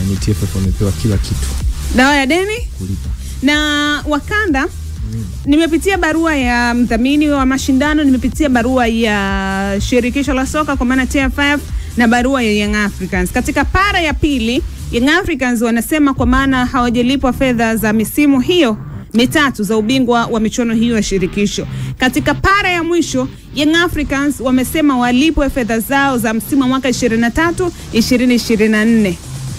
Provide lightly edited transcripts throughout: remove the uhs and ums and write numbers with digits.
Yani TFF wamepewa kila kitu. Dawa ya deni kulipa. Na Wakanda nimepitia barua ya mdhamini wa mashindano, nimepitia barua ya shirikisho la soka kwa maana TFF na barua ya Young Africans. Katika para ya pili, Young Africans wanasema kwa maana hawajalipwa fedha za misimu hiyo mitatu za ubingwa wa michuano hiyo ya shirikisho. Katika para ya mwisho, Young Africans wamesema walipwe fedha zao za msimu wa mwaka 23-2024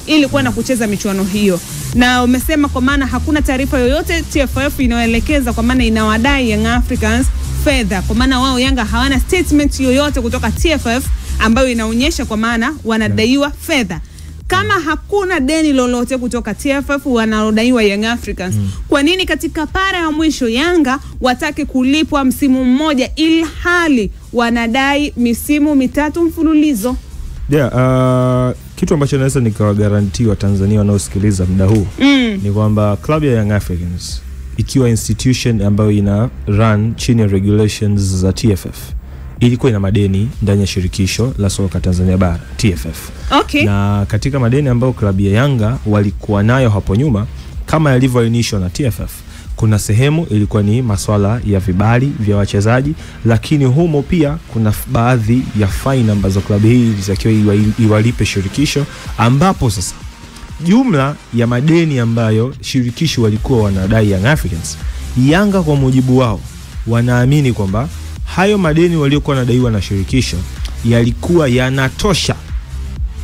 ili kwenda kucheza michuano hiyo. Na umesema kwa maana hakuna taarifa yoyote TFF inayoelekeza kwa maana inawadai Young Africans fedha, kwa maana wao Yanga hawana statement yoyote kutoka TFF ambayo inaonyesha kwa maana wanadaiwa fedha. Kama hakuna deni lolote kutoka TFF wanalodaiwa Young Africans, kwa nini katika para ya mwisho Yanga watake kulipwa msimu mmoja ili hali wanadai misimu mitatu mfululizo? Kitu ambacho naweza nikawagarantii wa Tanzania wanaosikiliza muda huu ni kwamba club ya Young Africans ikiwa institution ambayo ina run chini ya regulations za TFF ilikuwa ina madeni ndani ya shirikisho la soka Tanzania bara TFF. Okay. Na katika madeni ambayo klabu ya Yanga walikuwa nayo hapo nyuma kama yalivyoainishwa na TFF, kuna sehemu ilikuwa ni masuala ya vibali vya wachezaji, lakini humo pia kuna baadhi ya fine ambazo klabu hii ilitakiwa iwalipe shirikisho, ambapo sasa jumla ya madeni ambayo shirikisho walikuwa wanadai Young Africans, Yanga kwa mujibu wao wanaamini kwamba hayo madeni waliokuwa wanadaiwa na shirikisho yalikuwa yanatosha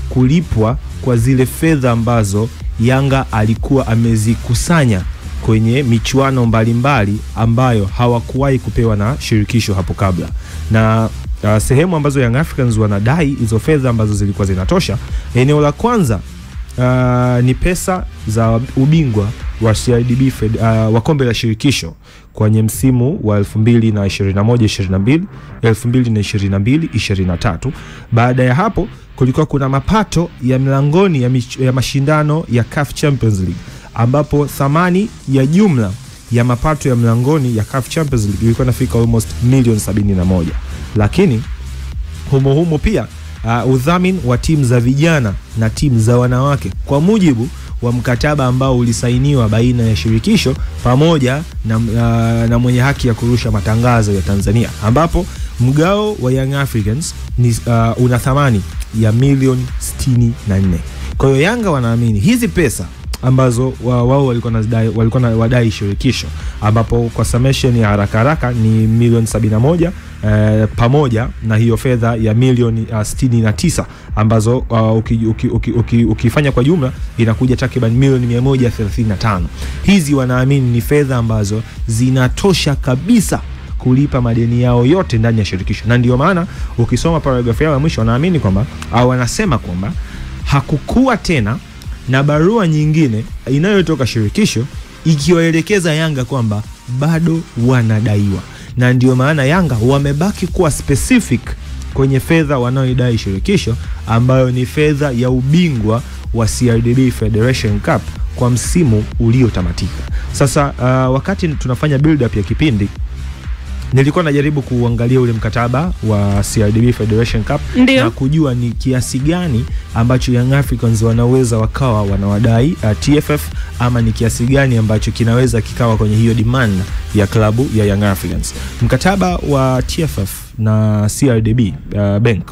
kulipwa kwa zile fedha ambazo Yanga alikuwa amezikusanya kwenye michuano mbalimbali ambayo hawakuwahi kupewa na shirikisho hapo kabla. Na sehemu ambazo Young Africans wanadai hizo fedha ambazo zilikuwa zinatosha, eneo la kwanza ni pesa za ubingwa wa CRDB wa kombe la shirikisho kwenye msimu wa 2021-22, 2022-23. Baada ya hapo kulikuwa kuna mapato ya mlangoni ya mashindano ya CAF Champions League, ambapo thamani ya jumla ya mapato ya mlangoni ya CAF Champions League ilikuwa inafika almost milioni 71. Lakini humo pia udhamini wa timu za vijana na timu za wanawake kwa mujibu wa mkataba ambao ulisainiwa baina ya shirikisho pamoja na mwenye haki ya kurusha matangazo ya Tanzania, ambapo mgao wa Young Africans ni una thamani ya milioni 64. Kwa hiyo Yanga wanaamini hizi pesa ambazo wao walikuwa wadai shirikisho, ambapo kwa summation ya haraka ni milioni 71 pamoja na hiyo fedha ya milioni 69 ambazo ukifanya kwa jumla inakuja takriban milioni 135. Hizi wanaamini ni fedha ambazo zinatosha kabisa kulipa madeni yao yote ndani ya shirikisho. Na ndio maana ukisoma paragraph yao ya mwisho wanaamini kwamba au wanasema kwamba hakukuwa tena na barua nyingine inayotoka shirikisho ikiwaelekeza Yanga kwamba bado wanadaiwa. Na ndio maana Yanga wamebaki kuwa specific kwenye fedha wanaoidai shirikisho, ambayo ni fedha ya ubingwa wa CRDB Federation Cup kwa msimu uliotamatika. Sasa wakati tunafanya build up ya kipindi nilikuwa najaribu kuangalia ule mkataba wa CRDB Federation Cup na kujua ni kiasi gani ambacho Young Africans wanaweza wakawa wanawadai TFF, ama ni kiasi gani ambacho kinaweza kikawa kwenye hiyo demand ya klabu ya Young Africans. Mkataba wa TFF na CRDB Bank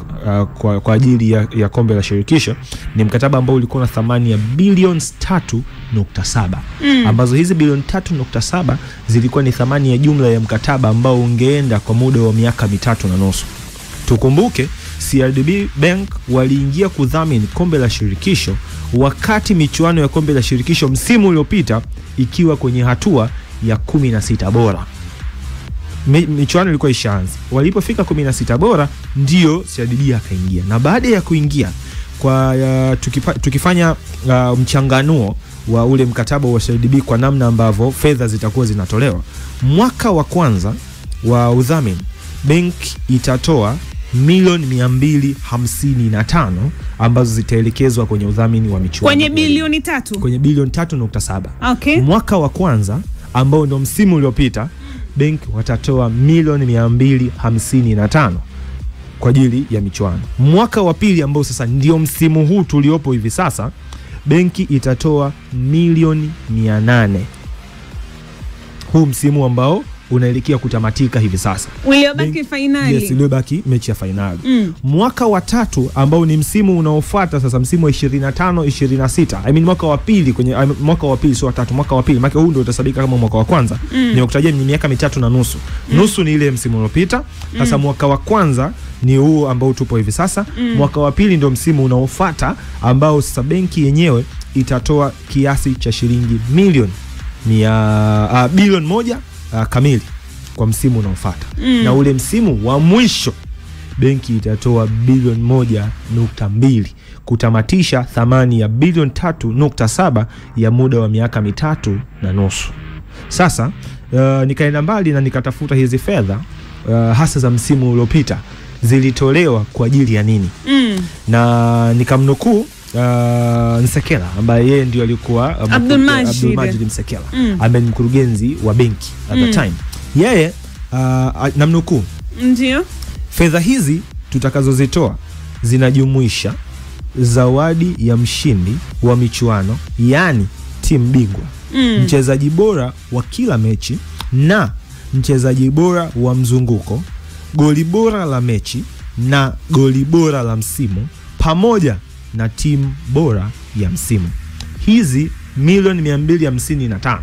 kwa ajili ya kombe la shirikisho ni mkataba ambao ulikuwa na thamani ya bilioni 3.7, ambazo hizi bilioni 3.7 zilikuwa ni thamani ya jumla ya mkataba ambao ungeenda kwa muda wa miaka 3.5. Tukumbuke CRDB Bank waliingia kudhamini kombe la shirikisho wakati michuano ya kombe la shirikisho msimu uliopita ikiwa kwenye hatua ya 16 bora. Michuano ilikuwa ishaanza. Walipofika 16 bora ndio CRDB akaingia. Na baada ya kuingia kwa tukifanya mchanganuo wa ule mkataba wa CRDB kwa namna ambavyo fedha zitakuwa zinatolewa, mwaka wa kwanza wa udhamini bank itatoa milioni 255 ambazo zitaelekezwa kwenye udhamini wa michuano kwenye bilioni 3, kwenye bilioni 3.7. Okay. Mwaka wa kwanza ambao ndio msimu uliopita bank watatoa milioni 255 kwa ajili ya michuano. Mwaka wa pili ambao sasa ndio msimu huu tuliopo hivi sasa, benki itatoa milioni 800. Huu msimu ambao unaelekea kutamatika hivi sasa. Uliobaki finali. Yes, uliobaki mechi ya finali. Mwaka wa 3 ambao ni msimu unaofuata sasa, msimu wa 25-26. Mwaka wa pili mwaka wa pili sio wa 3, mwaka wa pili. Maana huu ndio utasabika kama mwaka wa kwanza. Nimekutajia ni miaka 3.5. Nusu ni ile msimu uliopita. Sasa mwaka wa kwanza ni huu ambao tupo hivi sasa. Mwaka wa pili ndio msimu unaofuata ambao sasa benki yenyewe itatoa kiasi cha shilingi bilioni 1 kamili kwa msimu unaofuata. Na ule msimu wa mwisho benki itatoa bilioni 1.2 kutamatisha thamani ya bilioni 3.7 ya muda wa miaka 3.5. Sasa nikaenda mbali na nikatafuta hizi fedha hasa za msimu uliopita zilitolewa kwa ajili ya nini. Na nikamnukuu Nsekela ambaye yeye ndio alikuwa Abdul Majid Nsekela ambaye ni mkurugenzi wa benki at the time. Yeye namnukuu, ndio fedha hizi tutakazozitoa zinajumuisha zawadi ya mshindi wa michuano, yani timu bingwa, mchezaji bora wa kila mechi na mchezaji bora wa mzunguko, goli bora la mechi na goli bora la msimu, pamoja na timu bora ya msimu. Hizi milioni 255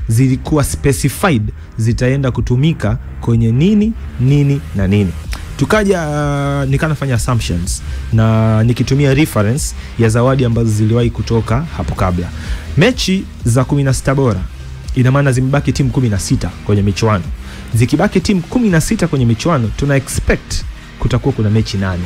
zilikuwa specified zitaenda kutumika kwenye nini na nini. Tukaja nikanafanya assumptions na nikitumia reference ya zawadi ambazo ziliwahi kutoka hapo kabla. Mechi za 16 bora, ina maana zimebaki timu 16 kwenye michuano. Zikibaki timu 16 kwenye michuano, tuna expect kutakuwa kuna mechi 8.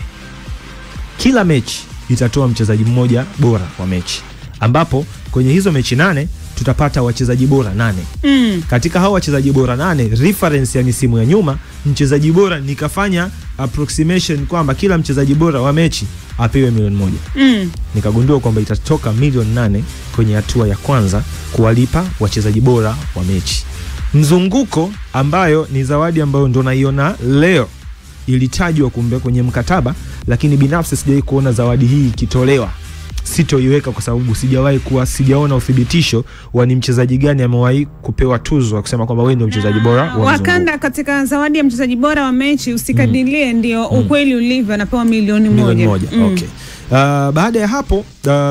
Kila mechi itatoa mchezaji mmoja bora wa mechi, ambapo kwenye hizo mechi 8 tutapata wachezaji bora 8. Katika hao wachezaji bora 8, reference ya misimu ya nyuma, mchezaji bora nikafanya approximation kwamba kila mchezaji bora wa mechi apewe milioni 1. Nikagundua kwamba itatoka milioni 8 kwenye hatua ya kwanza kuwalipa wachezaji bora wa mechi. Mzunguko, ambayo ni zawadi ambayo ndo naiona leo ilitajwa kumbe kwenye mkataba, lakini binafsi sijawahi kuona zawadi hii ikitolewa. Sitoiweka kwa sababu sijaona uthibitisho wa ni mchezaji gani amewahi kupewa tuzo wa kusema kwamba wewe ndio mchezaji bora wa Wakanda. Katika zawadi ya mchezaji bora wa mechi usikadilie ndio ukweli ulivyo, anapewa milioni 1. Okay. Baada ya hapo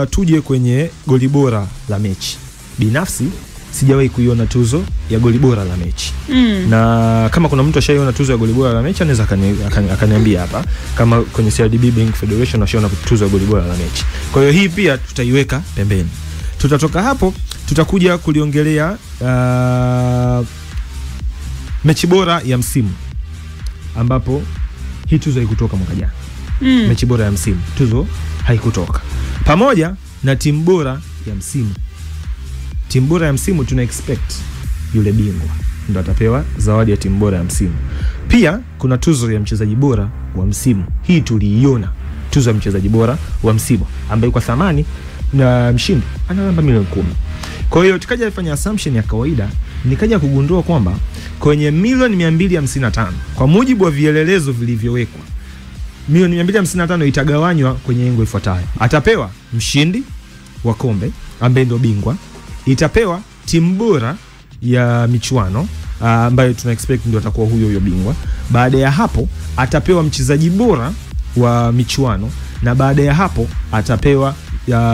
tuje kwenye goli bora la mechi. Binafsi sijawahi kuiona tuzo ya goli bora la mechi. Na kama kuna mtu ashaiona tuzo ya goli bora la mechi anaweza akaniambia hapa, kama kwenye CRDB Bank Federation washaona tuzo ya goli bora la mechi. Kwa hiyo hii pia tutaiweka pembeni. Tutatoka hapo tutakuja kuliongelea mechi bora ya msimu, ambapo hii tuzo haikutoka mwaka jana. Mechi bora ya msimu tuzo haikutoka, pamoja na timu bora ya msimu. Timu bora ya msimu tuna expect yule bingwa ndo atapewa zawadi ya timu bora ya msimu. Pia kuna tuzo ya mchezaji bora wa msimu. Hii tuliiona tuzo ya mchezaji bora wa msimu ambaye kwa thamani na mshindi analamba milioni 10. Kwa hiyo tukaja kufanya assumption ya kawaida, nikaja kugundua kwamba kwenye milioni 255 kwa mujibu wa vielelezo vilivyowekwa, milioni 255 itagawanywa kwenye engo ifuatayo. Atapewa mshindi wa kombe ambaye ndio bingwa, itapewa timu bora ya michuano ambayo tuna expect ndio atakuwa huyo bingwa. Baada ya hapo atapewa mchezaji bora wa michuano, na baada ya hapo atapewa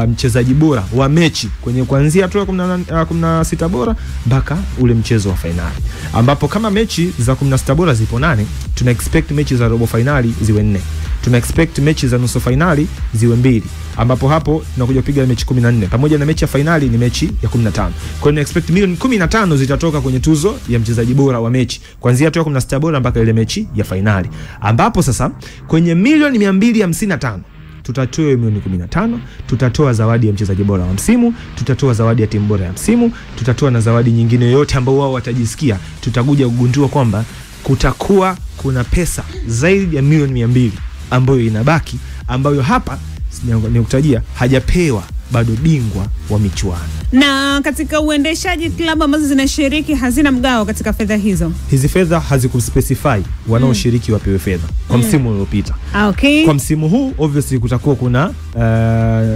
mchezaji bora wa mechi kwenye kuanzia hatua 16 bora mpaka ule mchezo wa finali, ambapo kama mechi za 16 bora zipo 8, tuna expect mechi za robo finali ziwe 4. Tuna expect mechi za nusu finali ziwe 2, ambapo hapo tunakuja kupiga mechi 14 pamoja na mechi ya finali ni mechi ya 15. Kwa hiyo tuna expect milioni 15 zitatoka kwenye tuzo ya mchezaji bora wa mechi kuanzia hatua 16 bora mpaka ile mechi ya finali, ambapo sasa kwenye milioni 255 tutatoa milioni 15, tutatoa zawadi ya mchezaji bora wa msimu, tutatoa zawadi ya timu bora ya msimu, tutatoa na zawadi nyingine yote ambao wao watajisikia. Tutakuja kugundua kwamba kutakuwa kuna pesa zaidi ya milioni 200 ambayo inabaki, ambayo hapa nikutajia hajapewa bado bingwa wa michuano. Na katika uendeshaji, klabu ambazo zinashiriki hazina mgao katika fedha hizo. Hizi fedha hazikuspecify wanaoshiriki wapewe fedha kwa msimu uliopita. Okay. Kwa msimu huu obviously kutakuwa kuna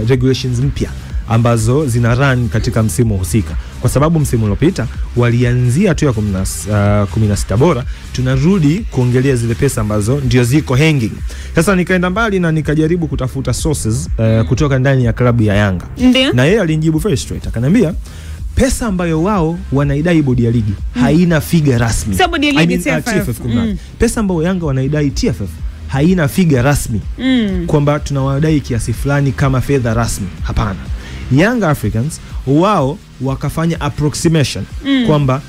regulations mpya ambazo zina run katika msimu husika, kwa sababu msimu uliopita walianzia tu ya 16 bora. Tunarudi kuongelea zile pesa ambazo ndio ziko hanging. Sasa nikaenda mbali na nikajaribu kutafuta sources kutoka ndani ya klabu ya Yanga. Ndiyo. Na yeye alinijibu very straight, akaniambia pesa ambayo wao wanaidai bodi ya ligi haina figa rasmi. Sio bodi ya ligi, TFF. Pesa ambayo Yanga wanaidai TFF haina figa rasmi kwamba tunawadai kiasi fulani kama fedha rasmi. Hapana. Young Africans wao wakafanya approximation kwamba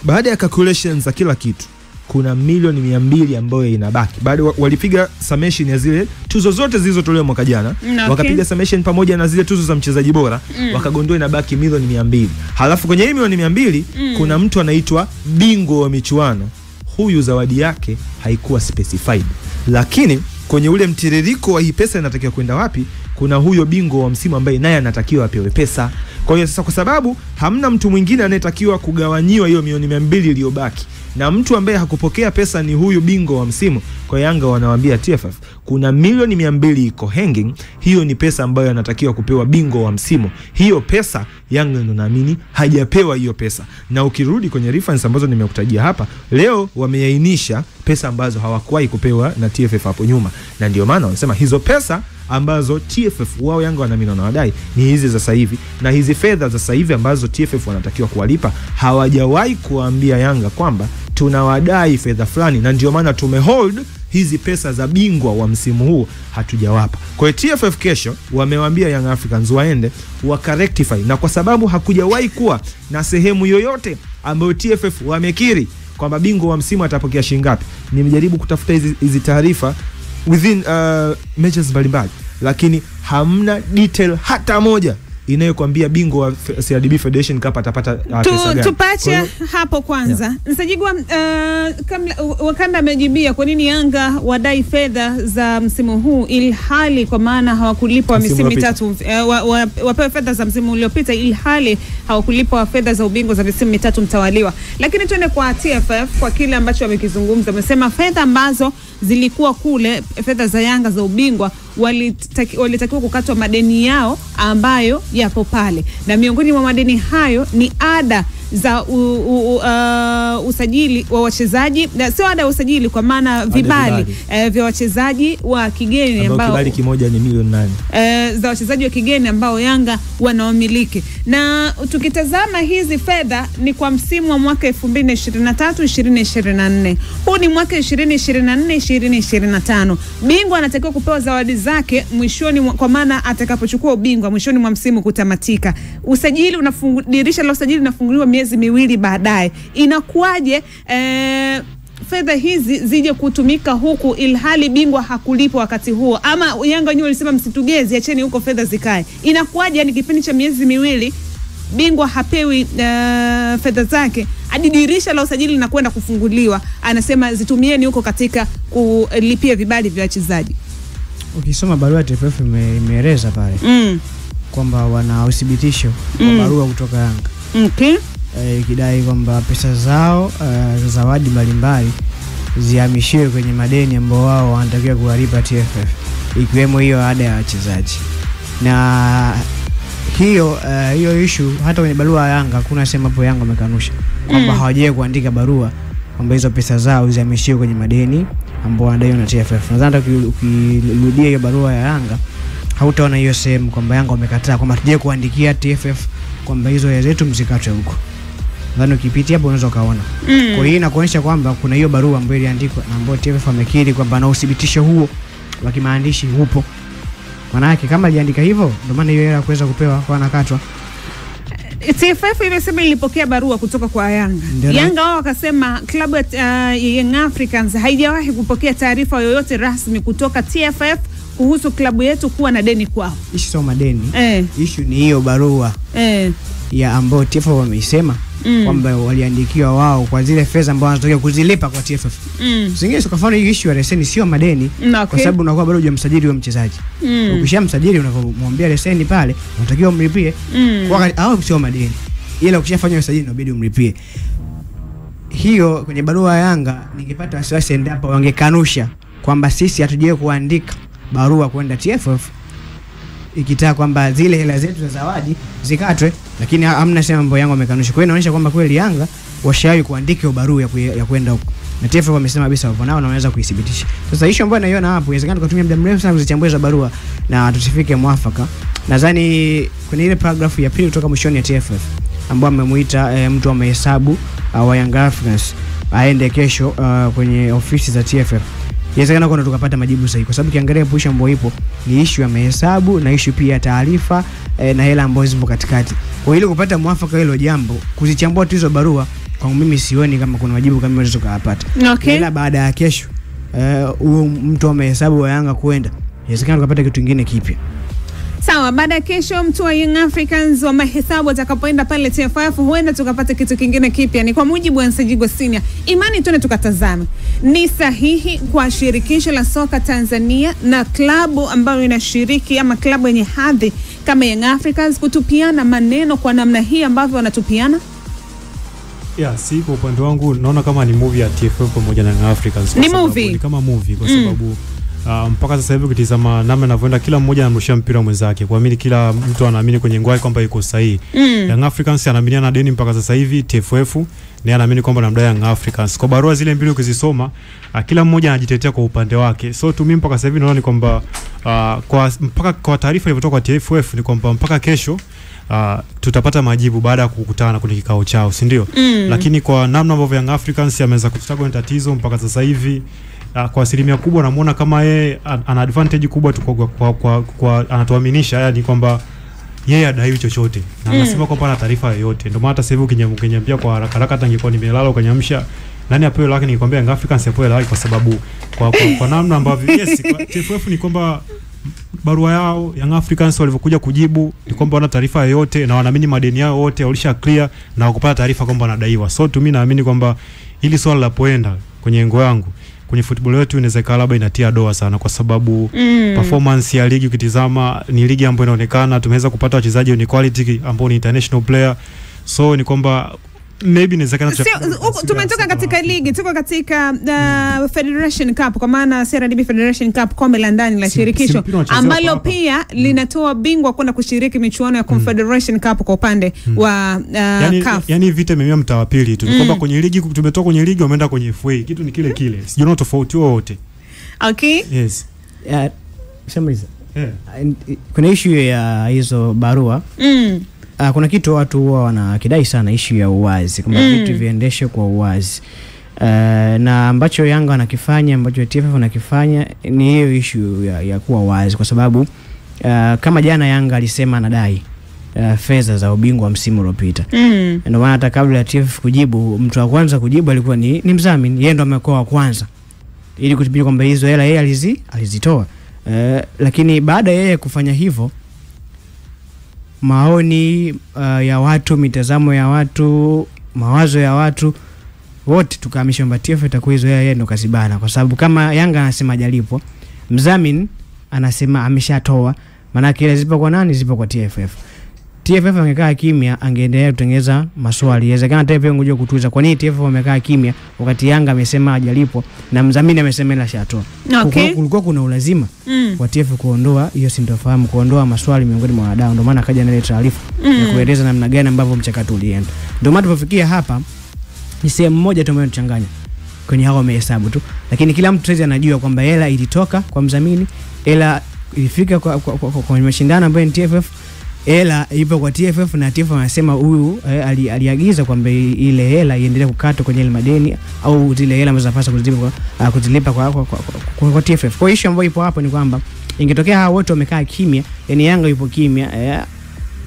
baada ya calculations za kila kitu kuna milioni 200 ambayo inabaki. Baada walipiga summation ya zile tuzo zote zilizotolewa mwaka jana, wakapiga summation pamoja na zile tuzo za mchezaji bora, wakagundua inabaki milioni 200. Halafu kwenye hii milioni 200 kuna mtu anaitwa bingwa wa michuano. Huyu zawadi yake haikuwa specified, lakini kwenye ule mtiririko wa hii pesa inatakiwa kwenda wapi, kuna huyo bingwa wa msimu ambaye naye anatakiwa apewe pesa. Kwa hiyo sasa, kwa sababu hamna mtu mwingine anayetakiwa kugawanyiwa hiyo milioni 200 iliyobaki, na mtu ambaye hakupokea pesa ni huyu bingwa wa msimu, kwa Yanga wanawaambia TFF kuna milioni 200 iko hanging. Hiyo ni pesa ambayo anatakiwa kupewa bingwa wa msimu. Hiyo pesa Yanga ndo naamini hajapewa hiyo pesa. Na ukirudi kwenye reference ambazo nimekutajia hapa, leo wameainisha pesa ambazo hawakuwahi kupewa na TFF hapo nyuma, na ndio maana wanasema hizo pesa ambazo TFF wao Yanga wanaamini wanawadai ni hizi za sasa hivi, na hizi fedha za sasa hivi ambazo TFF wanatakiwa kuwalipa hawajawahi kuambia Yanga kwamba tunawadai fedha fulani, na ndio maana tumehold hizi pesa za bingwa wa msimu huu hatujawapa. Kwa hiyo TFF kesho wamewaambia Young Africans waende wakarectify, na kwa sababu hakujawahi kuwa na sehemu yoyote ambayo TFF wamekiri kwamba bingwa wa msimu atapokea shilingi ngapi, nimejaribu kutafuta hizi taarifa within matches mbalimbali, lakini hamna detail hata moja inayokuambia bingwa wa CRDB Federation Cup atapata pesa gani. Tupache hapo kwanza. Nsajigwa Wakanda amejibia kwa nini Yanga wadai fedha za msimu huu ilhali kwa maana hawakulipwa misimu mitatu, wapewe fedha za msimu uliopita ilhali hawakulipwa fedha za ubingwa za misimu mitatu mtawaliwa. Lakini tuende kwa TFF kwa kile ambacho wamekizungumza. Wamesema fedha ambazo zilikuwa kule, fedha za Yanga za ubingwa, walitakiwa kukatwa madeni yao ambayo yapo pale, na miongoni mwa madeni hayo ni ada za usajili wa wachezaji, sio ada ya usajili kwa maana vibali vya wachezaji wa kigeni ambao kibali kimoja ni milioni 8 za wachezaji wa kigeni ambao Yanga wanawamiliki. Na tukitazama hizi fedha ni kwa msimu wa mwaka 2023-2024. Huu ni mwaka 2024-2025. Bingwa anatakiwa kupewa zawadi zake mwishoni, kwa maana atakapochukua ubingwa mwishoni mwa msimu kutamatika. Usajili dirisha la usajili linafunguliwa miezi miwili baadaye. Inakuwaje fedha hizi zije kutumika huku ilhali bingwa hakulipo wakati huo? Ama Yanga wenyewe walisema msitugezi, acheni huko fedha zikae. Inakuwaje yani kipindi cha miezi miwili bingwa hapewi fedha zake hadi dirisha la usajili linakwenda kufunguliwa, anasema zitumieni huko katika kulipia vibali vya wachezaji? Ukisoma barua ya TFF imeeleza pale kwamba wana uthibitisho wa barua kutoka Yanga. Okay. Ikidai kwamba pesa zao za zawadi mbalimbali zihamishiwe kwenye madeni ambao wao wanatakiwa kuwalipa TFF, ikiwemo hiyo ada ya wachezaji. Na hiyo issue hata kwenye barua ya Yanga kuna sema hapo Yanga wamekanusha kwamba hawajawahi kuandika barua kwamba hizo pesa zao zihamishiwe kwenye madeni ambao wanadaiwa na TFF. Nadhani ukirudia hiyo barua ya Yanga hautaona hiyo sehemu kwamba Yanga wamekataa kwamba tuje kuandikia TFF kwamba hizo ya zetu mzikatwe huko. Nadhani ukipitia hapo unaweza kaona. Kwa hiyo inakuonyesha kwamba kuna hiyo barua ambayo iliandikwa na ambao TFF wamekiri kwamba na uthibitisho huo wa kimaandishi upo. Maana yake kama aliandika hivyo ndio maana hiyo hela kuweza kupewa kwa nakatwa. TFF imesema ilipokea barua kutoka kwa Yanga. Yanga wao wakasema klabu ya Young Africans haijawahi kupokea taarifa yoyote rasmi kutoka TFF kuhusu klabu yetu kuwa na deni kwao. Issue sio madeni. Issue ni hiyo barua ya ambao TFF wameisema kwamba waliandikiwa wao kwa zile fedha ambazo wanataka kuzilipa kwa TFF. Singine tukafanya hii issue ya leseni sio madeni, kwa sababu unakuwa bado hujamsajili wewe mchezaji. Ukishamsajili unamwambia leseni pale unatakiwa umlipie. Kwa au sio madeni. Ila ukishafanya usajili inabidi umlipie. Hiyo kwenye barua ya Yanga ningepata wasiwasi endapo wangekanusha kwamba sisi hatujawahi kuandika barua kwenda TFF ikitaka kwamba zile hela zetu za zawadi zikatwe, lakini hamna sema mambo Yanga wamekanusha. Kwa hiyo inaonyesha kwamba kweli Yanga washawahi kuandika barua ya kwenda huko, na TFF wamesema kabisa wapo nao na wanaweza kuithibitisha. Sasa issue ambayo naiona hapo, inawezekana tukatumia muda mrefu sana kuzichambua hizo barua na tusifike mwafaka. Nadhani kwenye ile paragraph ya pili kutoka mwishoni ya TFF ambao amemuita mtu wa mahesabu wa Young Africans aende kesho kwenye ofisi za TFF, inawezekana kuna tukapata majibu sahihi, kwa sababu kiangalia push ambayo ipo ni issue ya mahesabu na issue pia taarifa na hela ambazo zipo katikati. Kwa hiyo kupata mwafaka hilo jambo, kuzichambua tu hizo barua, kwa mimi sioni kama kuna majibu kama unaweza kupata. Okay. Ila baada ya kesho huyo mtu wa mahesabu wa Yanga kuenda, inawezekana tukapata kitu kingine kipya. Sawa, baada ya kesho mtu wa Young Africans wa mahesabu atakapoenda pale TFF, huenda tukapata kitu kingine kipya. Ni kwa mujibu wa Nsajigo Senior. Imani tuone tukatazame. Ni sahihi kwa shirikisho la soka Tanzania na klabu ambayo inashiriki ama klabu yenye hadhi kama Young Africans kutupiana maneno kwa namna hii ambavyo wanatupiana? Si kwa upande wangu naona kama ni movie ya TFF pamoja na Young Africans. Ni movie. Ni kama movie kwa sababu mpaka sasa hivi ukitizama namna inavyoenda, kila mmoja anamrushia mpira mwenzake. Kwa mimi kila mtu anaamini kwenye ngwai kwamba yuko sahihi. Young Africans anaamini na deni mpaka sasa hivi, TFF naye anaamini kwamba anamdai Young Africans. Kwa barua zile mbili ukizisoma, kila mmoja anajitetea kwa upande wake. So to mimi mpaka sasa hivi naona ni kwamba kwa taarifa ilivyotoka kwa TFF ni kwamba mpaka kesho tutapata majibu baada ya kukutana kwenye kikao chao, si ndio? Lakini kwa namna ambavyo Young Africans ameweza kutatua tatizo mpaka sasa hivi, kwa asilimia kubwa namuona kama yeye ana advantage kubwa tu kwa anatuaminisha yani kwamba yeye adai chochote na anasema kwamba ana taarifa yoyote. Ndio maana sasa hivi ukinyambia kwa haraka haraka tangekuwa nimelala ukanyamsha nani apewe, lakini nikwambia Young Africans apewe laki, kwa sababu kwa namna ambavyo kwa TFF ni kwamba barua yao Young Africans walivyokuja kujibu ni kwamba wana taarifa yoyote na wanaamini madeni yao wote walisha clear na wakupata taarifa kwamba wanadaiwa. So mimi naamini kwamba hili swala la poenda kwenye engo yangu kwenye football yetu inaweza labda inatia doa sana, kwa sababu performance ya ligi ukitizama ni ligi ambayo inaonekana tumeweza kupata wachezaji wenye quality ambao ni international player. So ni kwamba maybe inawezekana tumetoka katika ligi, tuko katika Federation Cup, kwa maana CRDB Federation Cup, kombe la ndani la shirikisho ambalo pia linatoa bingwa kwenda kushiriki michuano ya Confederation Cup kwa upande wa CAF. Yani vita imemea mtawa pili tu. Ni kwamba kwenye ligi tumetoka kwenye ligi wameenda kwenye FA, kitu ni kile kile. Sijaona tofauti wote. Okay? Yes. Shamaliza. Kuna issue ya hizo barua. Kuna kitu watu huwa wanakidai sana, issue ya uwazi, kama vitu viendeshe kwa uwazi. Na ambacho Yanga wanakifanya, ambacho TFF wanakifanya ni hiyo issue ya kuwa wazi, kwa sababu kama jana Yanga alisema anadai fedha za ubingwa msimu uliopita. Ndio maana hata kabla ya TFF kujibu, mtu wa kwanza kujibu alikuwa ni mdhamini, yeye ndo amekuwa wa kwanza ili kuthibitisha kwamba hizo hela yeye alizitoa. Lakini baada yeye kufanya hivyo, maoni ya watu, mitazamo ya watu, mawazo ya watu wote tukahamisha kwamba TFF itakuwa hizo yeye ndo kasibana, kwa sababu kama Yanga anasema hajalipo, mdhamini anasema ameshatoa, maana kile zipo kwa nani? Zipo kwa TFF. TFF angekaa kimya, angeendelea kutengeneza maswali. Inawezekana TFF ngoje kutuliza kwa nini TFF wamekaa kimya wakati Yanga amesema hajalipo na mdhamini amesema ila shatoa. Okay. Kulikuwa kuna ulazima wa TFF kuondoa hiyo sintofahamu, kuondoa maswali miongoni mwa wadau. Ndio maana akaja na ile taarifa na kueleza namna gani ambavyo mchakato ulienda. Ndio maana tulipofikia hapa ni sehemu moja tu ambayo tunachanganya kwenye hao wamehesabu tu, lakini kila mtu sasa anajua kwamba hela ilitoka kwa mdhamini, hela ilifika kwa mashindano ambayo ni TFF, hela ipo kwa TFF, na TFF anasema huyu aliagiza kwamba ile hela iendelee kukatwa kwenye ile madeni au zile hela ambazo zinapaswa kuzilipa kwa TFF. Kwa issue ambayo ipo hapo ni kwamba ingetokea hao wote wamekaa kimya, yani Yanga yupo kimya,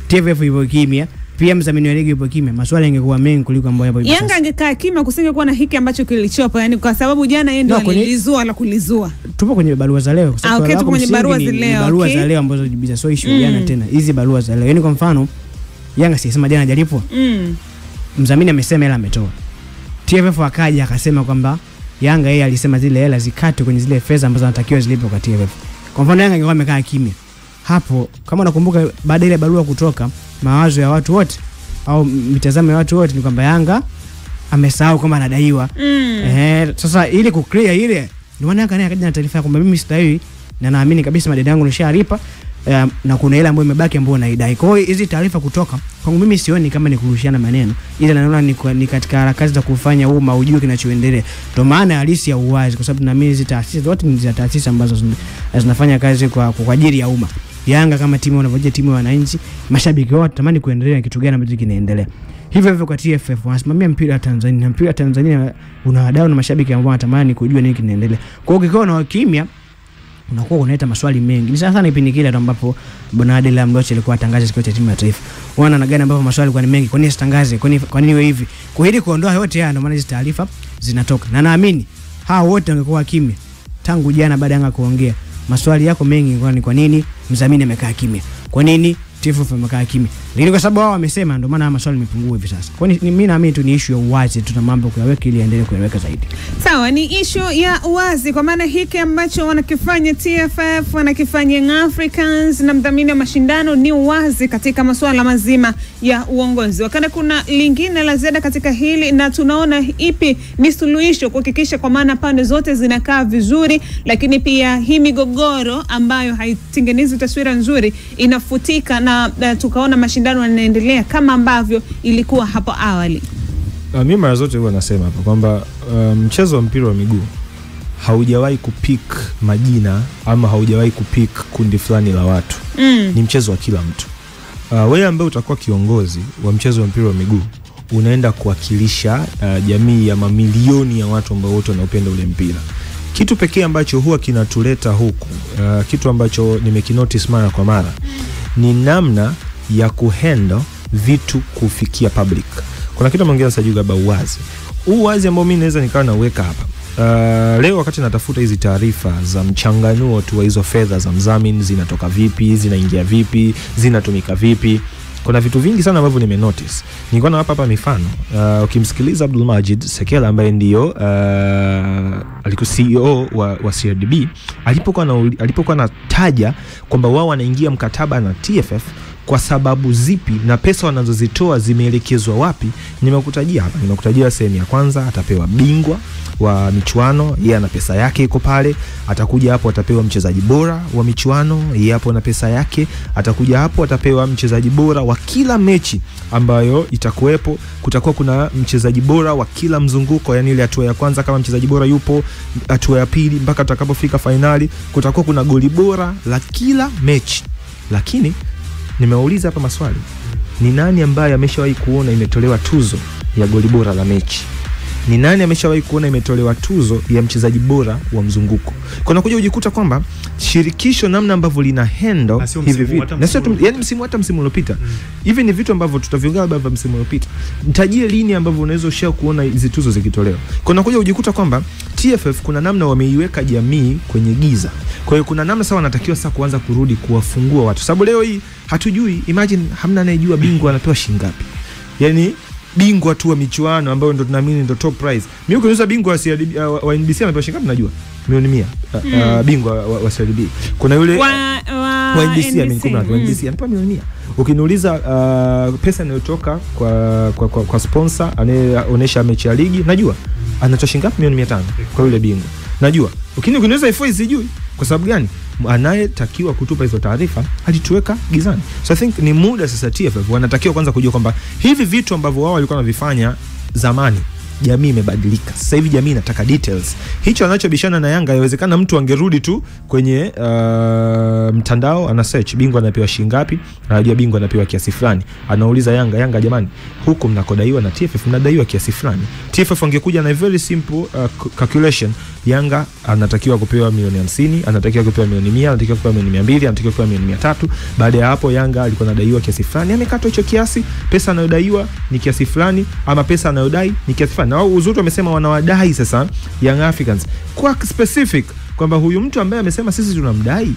TFF yupo kimya, pia mdhamini wa ligi yupo kimya, maswali yangekuwa mengi kuliko ambayo hapo. Yanga angekaa kimya, kusingekuwa na hiki ambacho kilichopo, yani kwa sababu jana yeye ndio alilizua la kulizua. Tupo kwenye barua za leo, kwa sababu tupo kwenye barua za leo. Barua za leo ambazo jibiza, so issue jana tena hizi barua za leo. Yani kwa mfano Yanga sisema jana hajalipwa, mdhamini amesema hela ametoa, TFF akaja akasema kwamba Yanga yeye alisema zile hela zikatwe kwenye zile fedha ambazo anatakiwa zilipo kwa TFF. Kwa mfano Yanga ingekuwa amekaa kimya hapo, kama unakumbuka baada ile barua kutoka, mawazo ya watu wote au mitazamo ya watu wote ni kwamba Yanga amesahau kama anadaiwa. Sasa ili ku clear ile, ndio maana Yanga akaja na taarifa kwamba mimi sidaiwi na naamini kabisa madeni yangu nishalipa, na kuna ile ambayo imebaki ambayo unaidai. Kwa hiyo hizi taarifa kutoka kwangu mimi sioni kama ni kurushiana maneno, ila naona ni katika harakati za kufanya umma ujue kinachoendelea. Ndio maana halisi ya uwazi, kwa sababu na mimi hizi taasisi zote ni za taasisi ambazo zinafanya kazi kwa ajili ya umma. Yanga kama timu wanavyoje, timu ya wananchi, mashabiki wote tamani kuendelea na kitu gani ambacho kinaendelea. Hivyo hivyo kwa TFF wanasimamia mpira wa Tanzania. Mpira wa Tanzania una wadau na mashabiki ambao wanatamani kujua nini kinaendelea. Kwa hiyo ukikao na kimya unakuwa unaleta maswali mengi. Ni sana ipindi kile ambapo Bwana Adela Mloche alikuwa atangaza siku ya timu ya taifa. Wana na gani ambapo maswali kwa ni mengi. Kwa nini sitangaze? Kwa nini iwe hivi? Kwa ili kuondoa yote haya ndio maana hizo taarifa zinatoka. Na naamini hao wote wangekuwa kimya tangu jana baada ya Yanga kuongea. Maswali yako mengi ni kwa nini mdhamini amekaa kimya? Kwa nini TFF amekaa kimya? Lakini kwa sababu wao wamesema ndio maana maswali yamepungua hivi sasa. Kwa nini mimi naamini tu ni issue ya uwazi, tuna mambo kuyaweka ili endelee kuyaweka zaidi. Sawa, ni issue ya uwazi kwa maana hiki ambacho wanakifanya TFF, wanakifanya Young Africans na mdhamini wa mashindano ni uwazi katika masuala mazima ya uongozi. Wakati kuna lingine la ziada katika hili na tunaona ipi ni suluhisho kuhakikisha kwa maana pande zote zinakaa vizuri, lakini pia hii migogoro ambayo haitengenezi taswira nzuri inafutika na tukaona mashindano yanaendelea kama ambavyo ilikuwa hapo awali. Mimi mara zote huwa nasema hapa kwamba mchezo wa mpira wa miguu haujawahi kupick majina ama haujawahi kupick kundi fulani la watu. Ni mchezo wa kila mtu. Wewe ambaye utakuwa kiongozi wa mchezo wa mpira wa miguu unaenda kuwakilisha jamii ya mamilioni ya watu ambao wote wanaupenda ule mpira. Kitu pekee ambacho huwa kinatuleta huku, kitu ambacho nimekinotice mara kwa mara, ni namna ya kuhandle vitu kufikia public. Kuna kitu mwingine sasa juga uwazi. Uwazi ambao mimi naweza nikawa naweka hapa. Leo wakati natafuta hizi taarifa za mchanganuo tu wa hizo fedha za mdhamini zinatoka vipi, zinaingia vipi, zinatumika vipi, kuna vitu vingi sana ambavyo nimenotice. Nilikuwa nawapa hapa mifano. Ukimsikiliza Abdul Majid Sekela ambaye ndio alikuwa CEO wa CRDB, alipokuwa anataja kwamba wao wanaingia mkataba na TFF kwa sababu zipi na pesa wanazozitoa zimeelekezwa wapi, nimekutajia hapa. Nimekutajia sehemu ya kwanza, atapewa bingwa wa michuano, yeye ana pesa yake iko pale. Atakuja hapo atapewa mchezaji bora wa michuano, yeye hapo na pesa yake. Atakuja hapo atapewa mchezaji bora wa kila mechi ambayo itakuwepo. Kutakuwa kuna mchezaji bora wa kila mzunguko, yani ile hatua ya kwanza kama mchezaji bora yupo, hatua ya pili mpaka tutakapofika finali kutakuwa kuna goli bora la kila mechi. Lakini nimeuliza hapa maswali. Ni nani ambaye ameshawahi kuona imetolewa tuzo ya goli bora la mechi? Ni nani ameshawahi kuona imetolewa tuzo ya mchezaji bora wa mzunguko? Kuna kuja ujikuta kwamba shirikisho namna ambavyo lina handle hivi vitu. Na sio yani msimu uliopita. Hivi ni vitu ambavyo tutaviongea baba msimu uliopita. Nitajie lini ambavyo unaweza ushao kuona hizo tuzo zikitolewa. Kuna kuja ujikuta kwamba TFF kuna namna wameiweka jamii kwenye giza. Kwa hiyo kuna namna sasa wanatakiwa sasa kuanza kurudi kuwafungua watu. Sababu leo hii hatujui, imagine hamna anayejua bingwa anapewa shilingi ngapi. Yani bingwa tu wa michuano ambayo ndo tunaamini ndo top prize. Mimi ukiniuliza bingwa wa NBC anapewa shilingi ngapi najua? Milioni 100. Bingwa wa CRDB. Kuna yule wa NBC amenikubali wa NBC anapewa milioni 100. Ukiniuliza pesa inayotoka kwa sponsor anayeonesha mechi ya ligi najua anatoa shilingi ngapi? Milioni 500 kwa yule bingwa. Najua. Ukiniuliza FA sijui. Kwa sababu gani? Anayetakiwa kutupa hizo taarifa alituweka gizani. So I think ni muda sasa TFF wanatakiwa kwanza kujua kwamba hivi vitu ambavyo wao walikuwa wanavifanya zamani, jamii imebadilika. Sasa hivi jamii inataka details. Hicho anachobishana na Yanga, inawezekana mtu angerudi tu kwenye mtandao ana search bingwa anapewa shilingi ngapi, anajua bingwa anapewa kiasi fulani. Anauliza Yanga jamani, huko mnakodaiwa na TFF mnadaiwa kiasi fulani. TFF angekuja na a very simple calculation. Yanga anatakiwa kupewa milioni 50, anatakiwa kupewa milioni 100, anatakiwa kupewa milioni 200, anatakiwa kupewa milioni 300. Baada ya hapo Yanga alikuwa anadaiwa kiasi fulani, amekatwa hicho kiasi, pesa anayodaiwa ni kiasi fulani ama pesa anayodai ni kiasi fulani. Na uzuri wamesema wanawadai sasa Young Africans kwa specific kwamba huyu mtu ambaye amesema sisi tunamdai,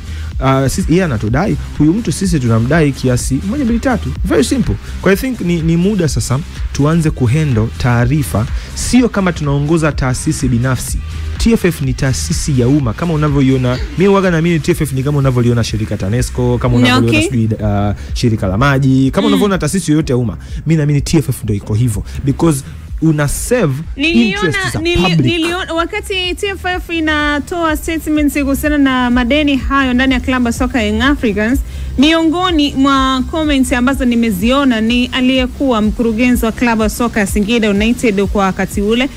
sisi yeye anatudai, huyu mtu sisi tunamdai kiasi 1 2 3. Very simple. Kwa I think ni muda sasa tuanze kuhandle taarifa, sio kama tunaongoza taasisi binafsi. TFF ni taasisi ya umma kama unavyoiona. Mimi waga naamini TFF ni kama unavyoliona shirika TANESCO, kama unavyoliona shirika la maji, kama unavyoona taasisi yoyote ya umma. Mimi naamini TFF ndio iko hivyo because una serve interest za public. Niliona wakati TFF inatoa statements kuhusiana na madeni hayo ndani ya klabu ya soka Young Africans, miongoni mwa comments ambazo nimeziona ni aliyekuwa mkurugenzi wa klabu ya soka ya Singida United kwa wakati ule,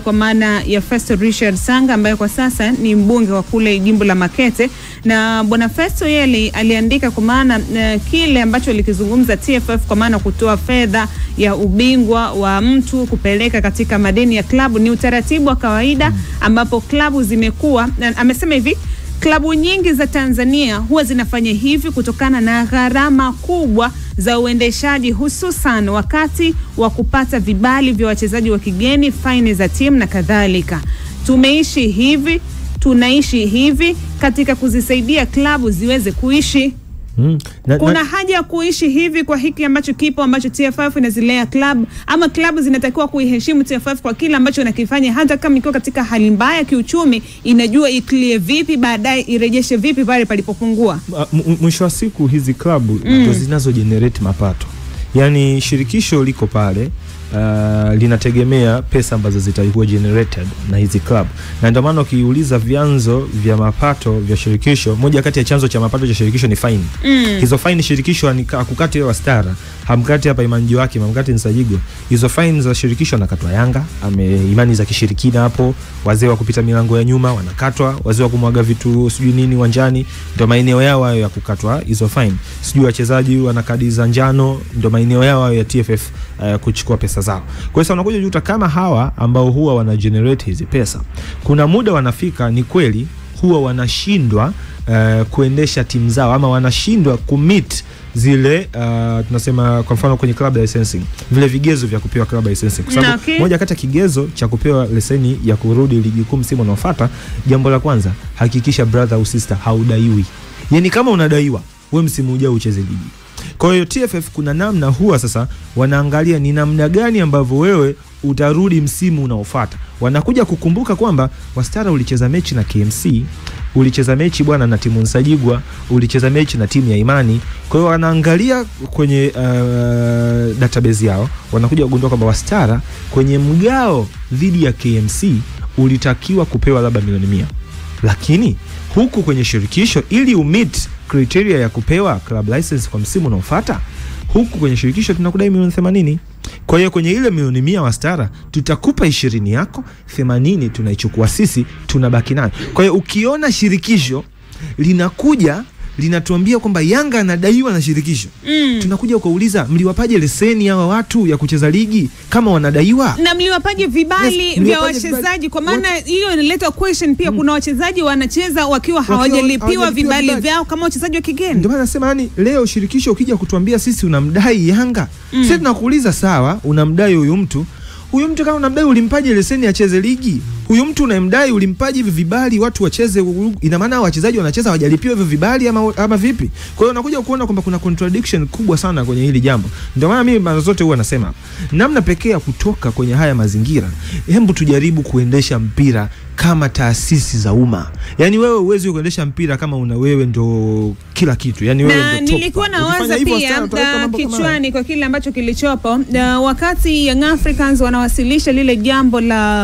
kwa maana ya Festo Richard Sanga ambaye kwa sasa ni mbunge wa kule jimbo la Makete. Na bwana Festo yeye aliandika kwa maana kile ambacho alikizungumza TFF kwa maana kutoa fedha ya ubingwa wa mtu kupeleka katika madeni ya klabu ni utaratibu wa kawaida ambapo klabu zimekuwa, amesema hivi, klabu nyingi za Tanzania huwa zinafanya hivi kutokana na gharama kubwa za uendeshaji, hususan wakati wa kupata vibali vya wachezaji wa kigeni, faini za timu na kadhalika. Tumeishi hivi, tunaishi hivi katika kuzisaidia klabu ziweze kuishi. Kuna haja ya kuishi hivi kwa hiki ambacho kipo, ambacho TFF inazilea club, ama klabu zinatakiwa kuiheshimu TFF kwa kila ambacho inakifanya, hata kama iko katika hali mbaya kiuchumi, inajua iclear vipi baadaye irejeshe vipi pale palipopungua. Mwisho wa siku hizi klabu ndio zinazo generate mapato. Yani shirikisho liko pale linategemea pesa ambazo zitakuwa generated na hizi club. Na ndio maana ukiuliza vyanzo vya mapato vya shirikisho, moja kati ya chanzo cha mapato cha shirikisho ni fine. Hizo fine shirikisho akukati wa Stara, hamkati hapa Imanji wake, hamkati Nsajigo. Hizo fine za shirikisho nakatwa Yanga, imani za kishirikina hapo, wazee wa kupita milango ya nyuma wanakatwa, wazee wa kumwaga vitu sijui nini uwanjani, ndio maeneo yao hayo ya kukatwa hizo fine. Sijui wachezaji wana kadi za njano, ndio maeneo yao hayo ya TFF kuchukua pesa zao. Kwa hiyo unakuja juta kama hawa ambao huwa wana generate hizi pesa, kuna muda wanafika ni kweli huwa wanashindwa kuendesha timu zao, ama wanashindwa commit zile tunasema kwa mfano kwenye club licensing, vile vigezo vya kupewa club licensing, kwa sababu moja kati ya kigezo cha kupewa leseni ya kurudi ligi kuu msimu unaofuata, jambo la kwanza, hakikisha brother au sister haudaiwi. Yani kama unadaiwa, wewe msimu ujao ucheze ligi. Kwa hiyo TFF kuna namna huwa sasa wanaangalia ni namna gani ambavyo wewe utarudi msimu unaofuata. Wanakuja kukumbuka kwamba Wastara ulicheza mechi na KMC, ulicheza mechi bwana na timu Nsajigwa, ulicheza mechi na timu ya Imani. Kwa hiyo wanaangalia kwenye database yao, wanakuja kugundua kwamba Wastara kwenye mgao dhidi ya KMC ulitakiwa kupewa labda milioni 100. Lakini huku kwenye shirikisho, ili umit criteria ya kupewa club license kwa msimu unaofuata, huku kwenye shirikisho tunakudai milioni 80. Kwa hiyo kwenye ile milioni 100 Wastara tutakupa 20 yako, 80 tunaichukua sisi, tunabaki nayo. Kwa hiyo ukiona shirikisho linakuja linatuambia kwamba Yanga anadaiwa na shirikisho, tunakuja ukauliza mliwapaje leseni hawa watu ya kucheza ligi kama wanadaiwa? Na mliwapaje vibali vya wachezaji? Kwa maana hiyo inaleta question pia, kuna wachezaji wanacheza wakiwa hawajalipiwa vibali vyao kama wachezaji wa kigeni. Ndio maana nasema yani leo shirikisho ukija kutuambia sisi unamdai Yanga, sisi tunakuuliza sawa, unamdai huyu mtu kama unamdai ulimpaje leseni acheze ligi? Huyu mtu unayemdai ulimpaje hivi vibali watu wacheze? Ina maana wachezaji wanacheza hawajalipiwa hivi vibali ama vipi? Kwa hiyo unakuja kuona kwamba kuna contradiction kubwa sana kwenye hili jambo. Ndio maana mimi mara zote huwa nasema namna pekee ya kutoka kwenye haya mazingira, hebu tujaribu kuendesha mpira kama taasisi za umma. Yani wewe uwezi kuendesha mpira kama wewe ndo kila kitu. Yani wewe ndo top. Nilikuwa nawaza pia kichwani kwa kile ambacho kilichopo wakati Young Africans wanawasilisha lile jambo la